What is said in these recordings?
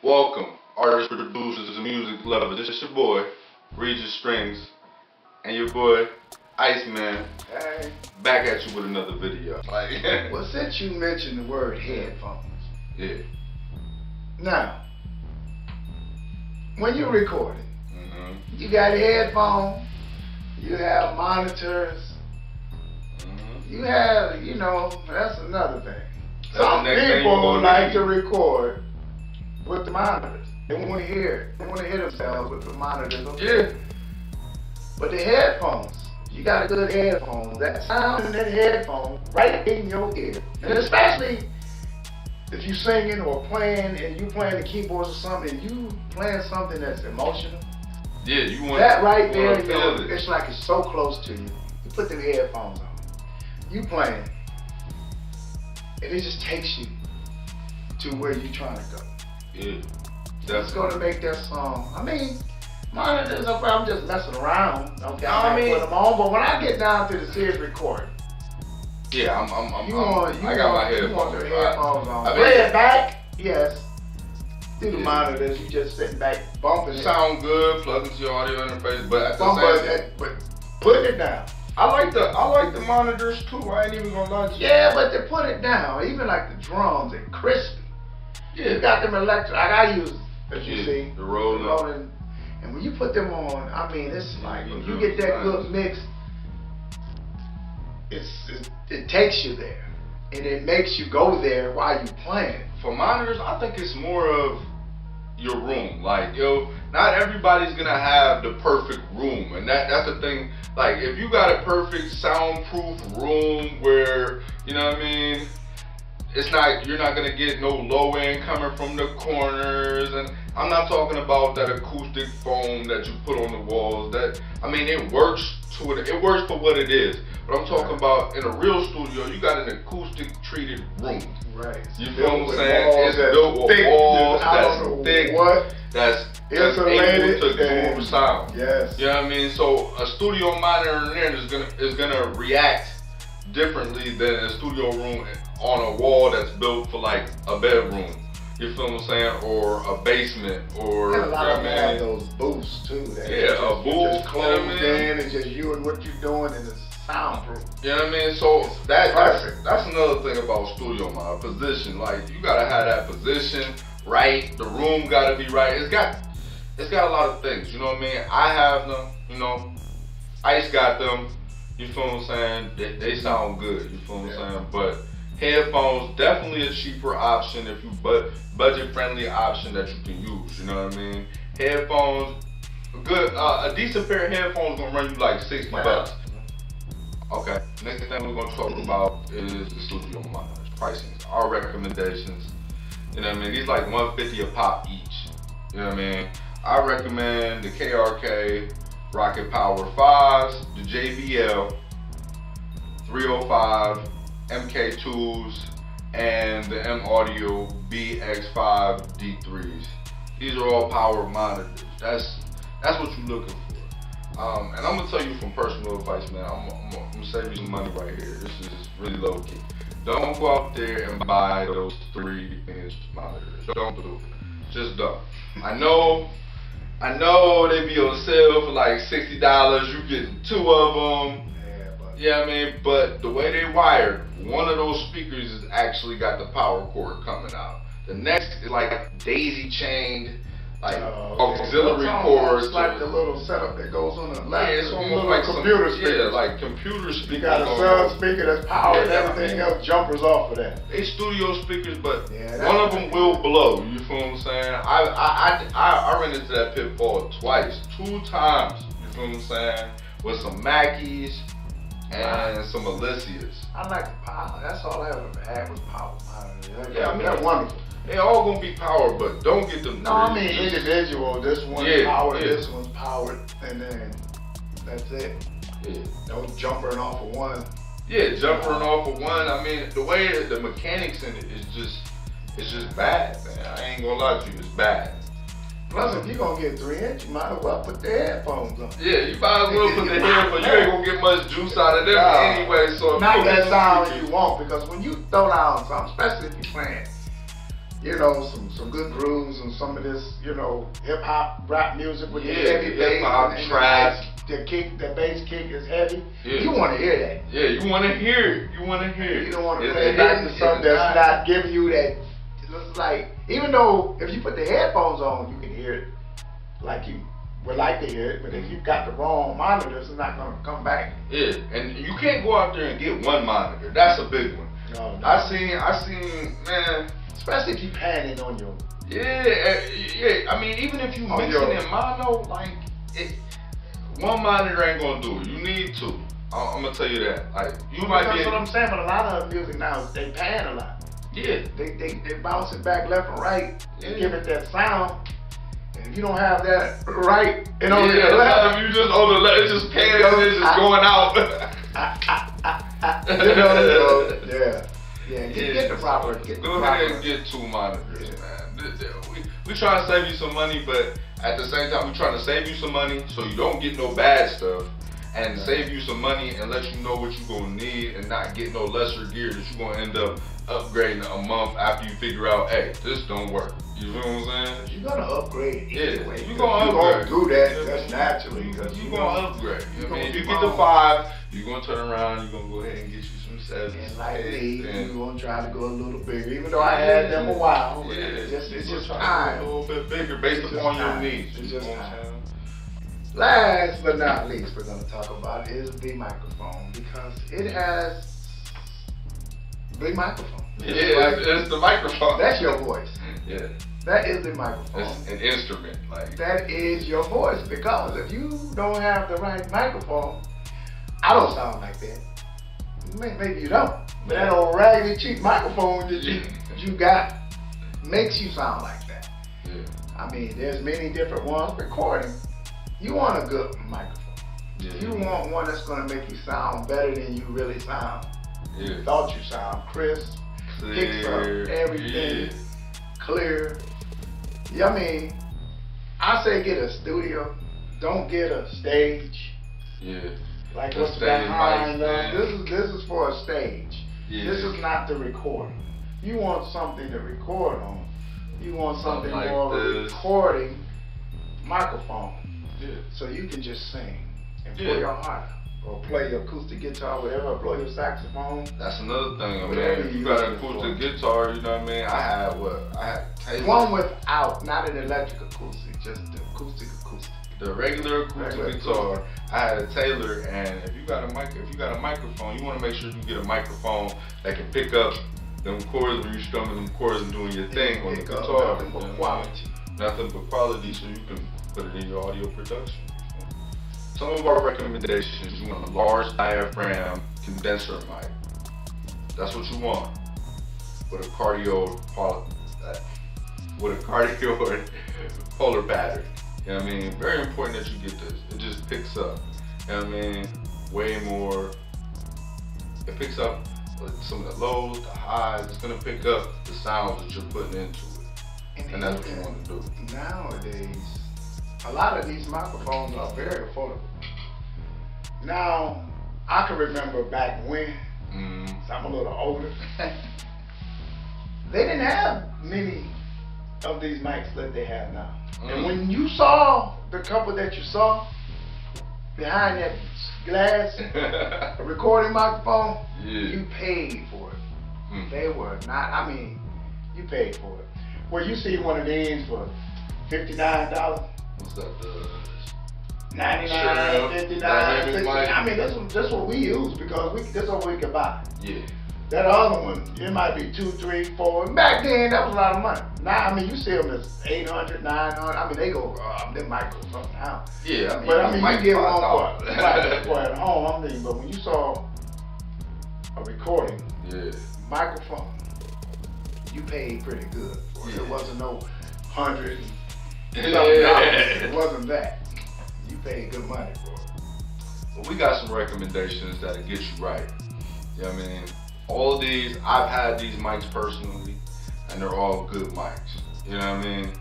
Welcome, artists, producers, and music lovers. This is your boy, Regis Strings, and your boy, Iceman. Hey. Back at you with another video. Well, since you mentioned the word headphones. Yeah. Now, when you're recording, you got a headphone, you have monitors, you have, that's another thing. Some people like to record with the monitors. They want to hear themselves with the monitors. Yeah. But the headphones, you got a good headphone. That sound in that headphone right in your ear. And especially if you singing or playing and you playing the keyboards or something, you playing something that's emotional. Yeah, you want that right there, feel it. It's like it's so close to you. You put the headphones on. You playing. And it just takes you to where you're trying to go. Yeah. That's gonna make that song. I mean, monitors, I'm just messing around. Okay, I put them on, but when I get down to the serious recording, yeah, I got my headphones. You want your headphones on. I Play it back, yes. Through the monitors, you just sitting back, bumping it. Sound good, plug into your audio interface, but at the same time, but put it down. I like the monitors too. I ain't even gonna lie to you. Yeah, but to put it down, even like the drums and crispy. Yeah. You got them electric, like I use, as you see, the rolling. And when you put them on, I mean, it's like when you get that good mix, it takes you there, and it makes you go there while you playing. For monitors, I think it's more of your room. Like, not everybody's gonna have the perfect room, and that's the thing. Like, if you got a perfect soundproof room where, you know what I mean, you're not gonna get no low end coming from the corners, and I'm not talking about that acoustic foam that you put on the walls. It works it works for what it is. But I'm talking about in a real studio, you got an acoustic treated room. Right. You feel what I'm saying? It's built with walls that's thick, that's able to absorb sound. Yes. You know what I mean? So a studio monitor in there is gonna react differently than a studio room on a wall that's built for like a bedroom. You feel what I'm saying? Or a basement, or and a lot of them have those booths too. A booth. Just closed in, and just you and what you're doing, and it's soundproof. You know what I mean? So that's another thing about studio monitor position. Like, you gotta have that position right. The room gotta be right. It's got a lot of things. You know what I mean? I have them. Ice got them. You feel what I'm saying? They sound good. You feel what I'm saying? But headphones, definitely a cheaper option, if you budget friendly option that you can use. You know what I mean? Headphones, a decent pair of headphones gonna run you like $60. Okay, next thing we're gonna talk about is the studio monitors, pricing, our recommendations. You know what I mean? These like $150 a pop each. You know what I mean? I recommend the KRK Rocket Power 5s, the JBL 305 MK2s, and the M Audio BX5 D3s. These are all power monitors. That's what you're looking for. And I'm gonna tell you from personal advice, man. I'm gonna save you some money right here. This is really low key. Don't go out there and buy those 3-inch monitors. Don't do it. Just don't. I know they be on sale for like $60. You getting 2 of them. Yeah, I mean, but the way they wired, one of those speakers has actually got the power cord coming out. The next is like daisy chained, like auxiliary cords. It's like the little setup that goes on the left. Yeah, it's almost like computer speakers. Yeah, like computer speakers. You got a sub speaker that's powered, everything else jumpers off of that. They studio speakers, but one of them will blow. You feel what I'm saying? I ran into that pitfall twice, 2 times. You feel what I'm saying? With some Mackies and some Alicias. I like the power. That's all I ever had was power monitors. Yeah, I mean, they're wonderful. They all gonna be powered, but don't get them. No, I mean individual. This one's powered, this one's powered, and then that's it. Yeah. No jumpering off of one. Yeah, jumpering off of one. I mean, the way the mechanics in it is just bad, man. I ain't gonna lie to you, it's bad. Plus, if you're gonna get 3-inch, you might as well put the headphones on. Yeah, you might as well put the headphones. You ain't gonna get much juice out of them anyway. So not that sound you want, because when you throw down something, especially if you're playing, you know, some good grooves and some of this, you know, hip hop, rap music with the heavy bass and trap. The bass kick is heavy. Yeah. You want to hear that. Yeah, you want to hear it. You want to hear it. You don't want to play back to something that's not giving you that. It's like, even though if you put the headphones on, you can hear it like you would like to hear it, but if you've got the wrong monitors, it's not going to come back. Yeah, and you can't go out there and get one monitor. That's a big one. No. I seen, man. Especially if you panning on your. Yeah. I mean, even if you mixing in mono, like one monitor ain't gonna do it. You need two. I'm gonna tell you that. Like you might be. That's what I'm saying. But a lot of music now, they pan a lot. Yeah. They bounce it back left and right and give it that sound. And if you don't have that right and on the left, you just on the left, it's just pans and it's just going out. you know, yeah. Get the proper. Go ahead and get two monitors, man. We trying to save you some money, but at the same time, we trying to save you some money so you don't get no bad stuff, and save you some money and let you know what you're gonna need, and not get no lesser gear that you're gonna end up upgrading a month after you figure out, hey, this don't work. You feel what I'm saying? You're gonna upgrade. Yeah, you're gonna upgrade. Do that. That's naturally. You're gonna upgrade. You know, if you get the 5, you're gonna turn around. You're gonna go ahead and get you some 7s. And like me, you're gonna try to go a little bigger, even though I had them a while. Yeah, it's just time. A little bit bigger based upon your needs. It's just time. Last but not least, we're gonna talk about is the microphone, because it has the microphone. Yeah, it's the microphone. That's your voice. Yeah. That is the microphone. It's an instrument. Like that is your voice, because if you don't have the right microphone, I don't sound like that. Maybe you don't. But that old raggedy cheap microphone that you got makes you sound like that. Yeah. I mean, there's many different ones. Recording, you want a good microphone. Yeah. You want one that's gonna make you sound better than you really sound. Yeah. You thought you sound crisp, picks up everything, clear. Yeah, I mean, I say get a studio. Don't get a stage. Yeah. Like what's behind us. This is for a stage. Yeah. This is not the recording. You want something to record on. You want something like more of a recording microphone. Yeah. So you can just sing and play your heart out. Or play your acoustic guitar, whatever, or play your saxophone. That's another thing, I mean. If you got an acoustic guitar, you know what I mean? I had Taylor. One without, not an electric acoustic, just the acoustic. The regular acoustic guitar, I had a Taylor, and if you got a microphone, you want to make sure you get a microphone that can pick up them chords when you're strumming them chords and doing your thing on the guitar. Nothing but quality. Nothing but quality, so you can put it in your audio production. Some of our recommendations: you want a large diaphragm condenser mic. That's what you want. With a cardioid polar battery. You know what I mean? Very important that you get this. It just picks up. You know what I mean? Way more. It picks up some of the lows, the highs. It's gonna pick up the sounds that you're putting into it. And that's what you want to do. Nowadays, a lot of these microphones are very affordable. Now, I can remember back when, so I'm a little older, they didn't have many of these mics that they have now. And when you saw the couple that you saw behind that glass recording microphone, you paid for it. They were not, I mean, you paid for it. Where you see one of these for $59. What's that? $99, $59, $60. I mean, that's what we use, because that's what we can buy. Yeah. That other one, it might be $200, $300, $400. Back then, that was a lot of money. Now, I mean, you see them as $800, $900. I mean, they go, they might go something now. Yeah, I mean, but I mean, you get one for at home. I mean, but when you saw a recording microphone, you paid pretty good for it. It wasn't no $100 and something dollars. It wasn't that. You paid good money for it. Well, we got some recommendations that'll get you right. You know what I mean? All of these, I've had these mics personally, and they're all good mics. You know what I mean?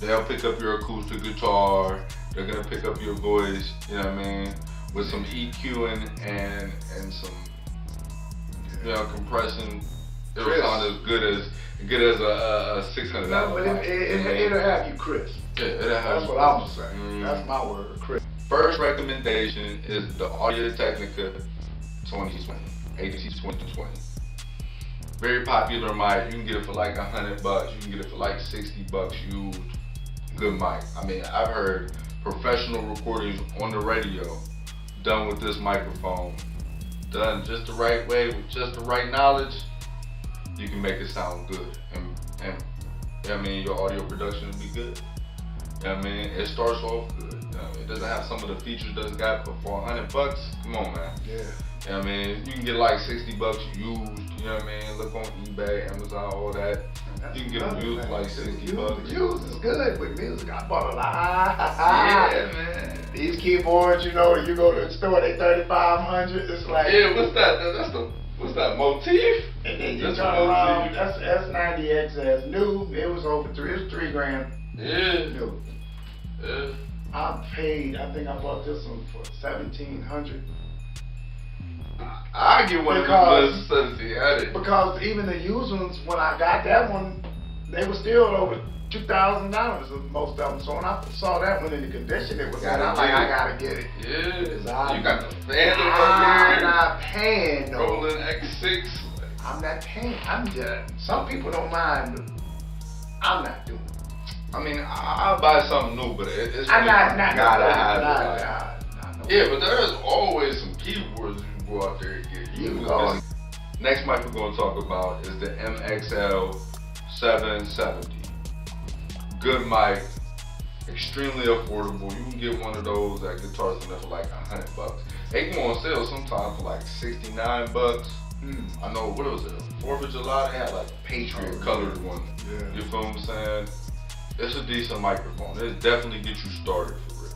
They'll pick up your acoustic guitar, they're gonna pick up your voice, you know what I mean? With some EQing and some, you know, compressing it'll sound as good as a $600 no, but mic. It'll have you crisp. Yeah, it'll have. That's what I'm saying. That's my word, crisp. First recommendation is the Audio-Technica 2020, AT2020. Very popular mic. You can get it for like $100. You can get it for like $60 used. Good mic. I mean, I've heard professional recordings on the radio done with this microphone, done just the right way with just the right knowledge. You can make it sound good, and I mean, your audio production will be good. I mean, it starts off good. It doesn't have some of the features that it's got, but for $100, come on, man. Yeah. I mean, you can get like $60 used. You know what I mean? Look on eBay, Amazon, all that. You can get them used for like $60. Used is good with music. I bought a lot. Yeah, man. These keyboards, you know, you go to the store, they $3,500. It's like, yeah, what's that? What's that, Motif? And then you turn around, that's S90XS new. It was over $3,000. Yeah. New. Yeah. I think I bought this one for $1,700. I get one of these $1,700. Because even the used ones, when I got that one, they were still over $2,000, most of them. So when I saw that one in the condition it was in, I'm like, I gotta get it. Yeah. You got the fan I'm not paying no. Roland X6. I'm not paying. I'm just. Some people don't mind. I'm not doing it. I mean, I'll buy something new, but it's I'm not gotta have it. Yeah, but there's always some keyboards you can go out there and get. Next mic we're going to talk about is the MXL 770. Good mic, extremely affordable. You can get one of those at Guitar Center for like $100. They go on sale sometimes for like $69. I know, what was it, 4th of July, they had like a Patriot colored one. Yeah. You feel what I'm saying? It's a decent microphone. It'll definitely get you started for real.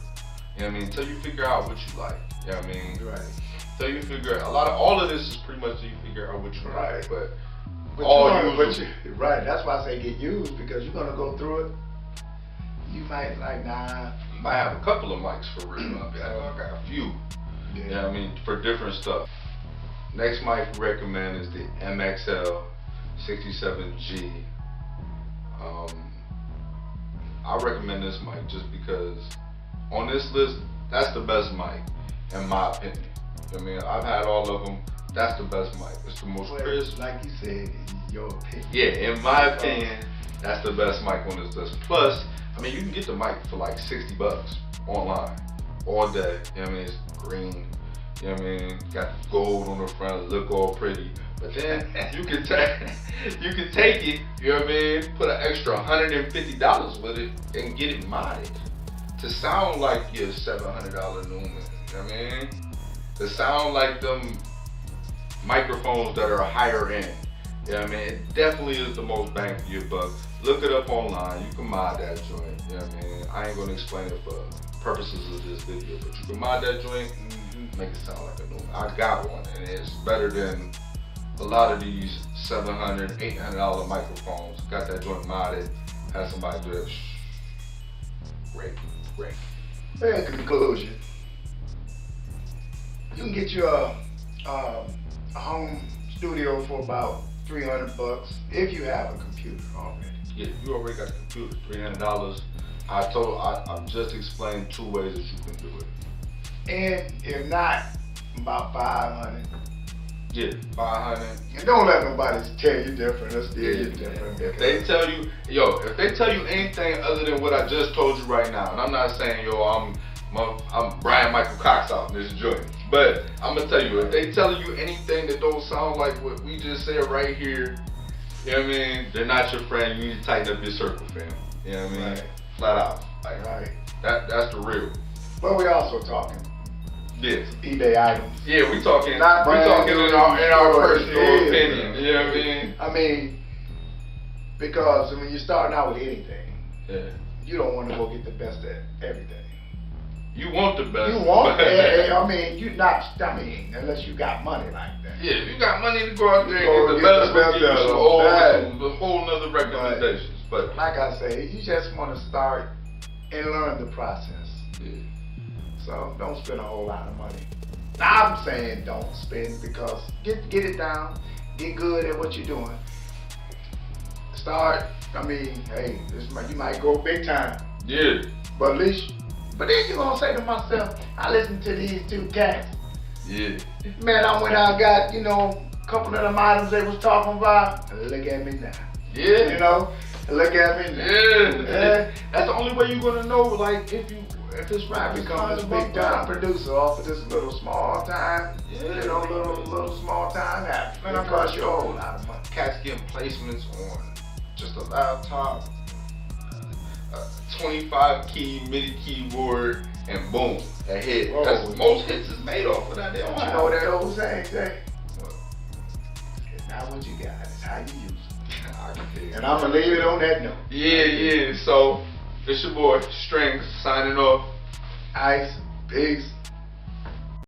You know what I mean? Until you figure out what you like. You know what I mean? Right. Until you figure out, all of this is pretty much until you figure out what you like. But right, that's why I say get used, because you're gonna go through it. You might like, nah. You might have a couple of mics for real. I got a few. Yeah. You know what I mean? For different stuff. Next mic we recommend is the MXL 67G. I recommend this mic just because on this list, that's the best mic, in my opinion. I mean, I've had all of them. That's the best mic. It's the most crisp. Like you said, in your opinion. Yeah, in my opinion, that's the best mic on this list. Plus, I mean, you can get the mic for like $60 online all day. You know what I mean? It's green. You know what I mean? Got gold on the front, look all pretty. But then you can take it, you know what I mean? Put an extra $150 with it and get it modded to sound like your $700 Neumann. You know what I mean? To sound like them microphones that are higher end. You know what I mean? It definitely is the most bang for your buck. Look it up online. You can mod that joint. You know what I mean? I ain't gonna explain it for purposes of this video, but you can mod that joint and make it sound like a Neumann. I got one, and it's better than a lot of these $700, $800 microphones. Got that joint modded. Had somebody do it. Great. In conclusion, you can get you a home studio for about $300 if you have a computer already. Yeah, you already got a computer. $300. I've just explained 2 ways that you can do it. And if not, about $500. Yeah, $500. And don't let nobody tell you different. Let's tell you different. If they tell you anything other than what I just told you right now, and I'm not saying I'm Brian Michael Cox out in this joint, but I'm gonna tell you, if they telling you anything that don't sound like what we just said right here, you know what I mean? They're not your friend. You need to tighten up your circle, fam. You know what I mean? Right. Flat out. Like, right. That's the real. But we also talking. Yes. eBay items. Yeah, we talking in our personal opinion. You know what I mean? I mean, because when you're starting out with anything, you don't want to go get the best at everything. You want the best. You want unless you got money like that. Yeah, if you got money to go out there and get the best, some whole nother recommendations. But like I say, you just want to start and learn the process. Yeah. So don't spend a whole lot of money. I'm saying don't spend, because get it down, Get good at what you're doing. Start. I mean, hey, you might go big time. Yeah. But at least, but then you're gonna say to myself, I listened to these two cats. Yeah. Man, I went out, got, you know, a couple of them items they was talking about. Look at me now. Yeah. You know, look at me now. Yeah. That's the only way you're gonna know, like, if it's right. Become this big time producer off of this little small time, you know, little small time app. Man, I cost you a whole lot of money. Cats getting placements on just a laptop, 25 key MIDI keyboard, and boom, a hit. Whoa. That's most hits is made off of that. They don't You know that old saying, say? It's not what you got, it's how you use it. And I'm gonna leave it on that note. Yeah. So it's your boy Strings signing off. Ice, peace.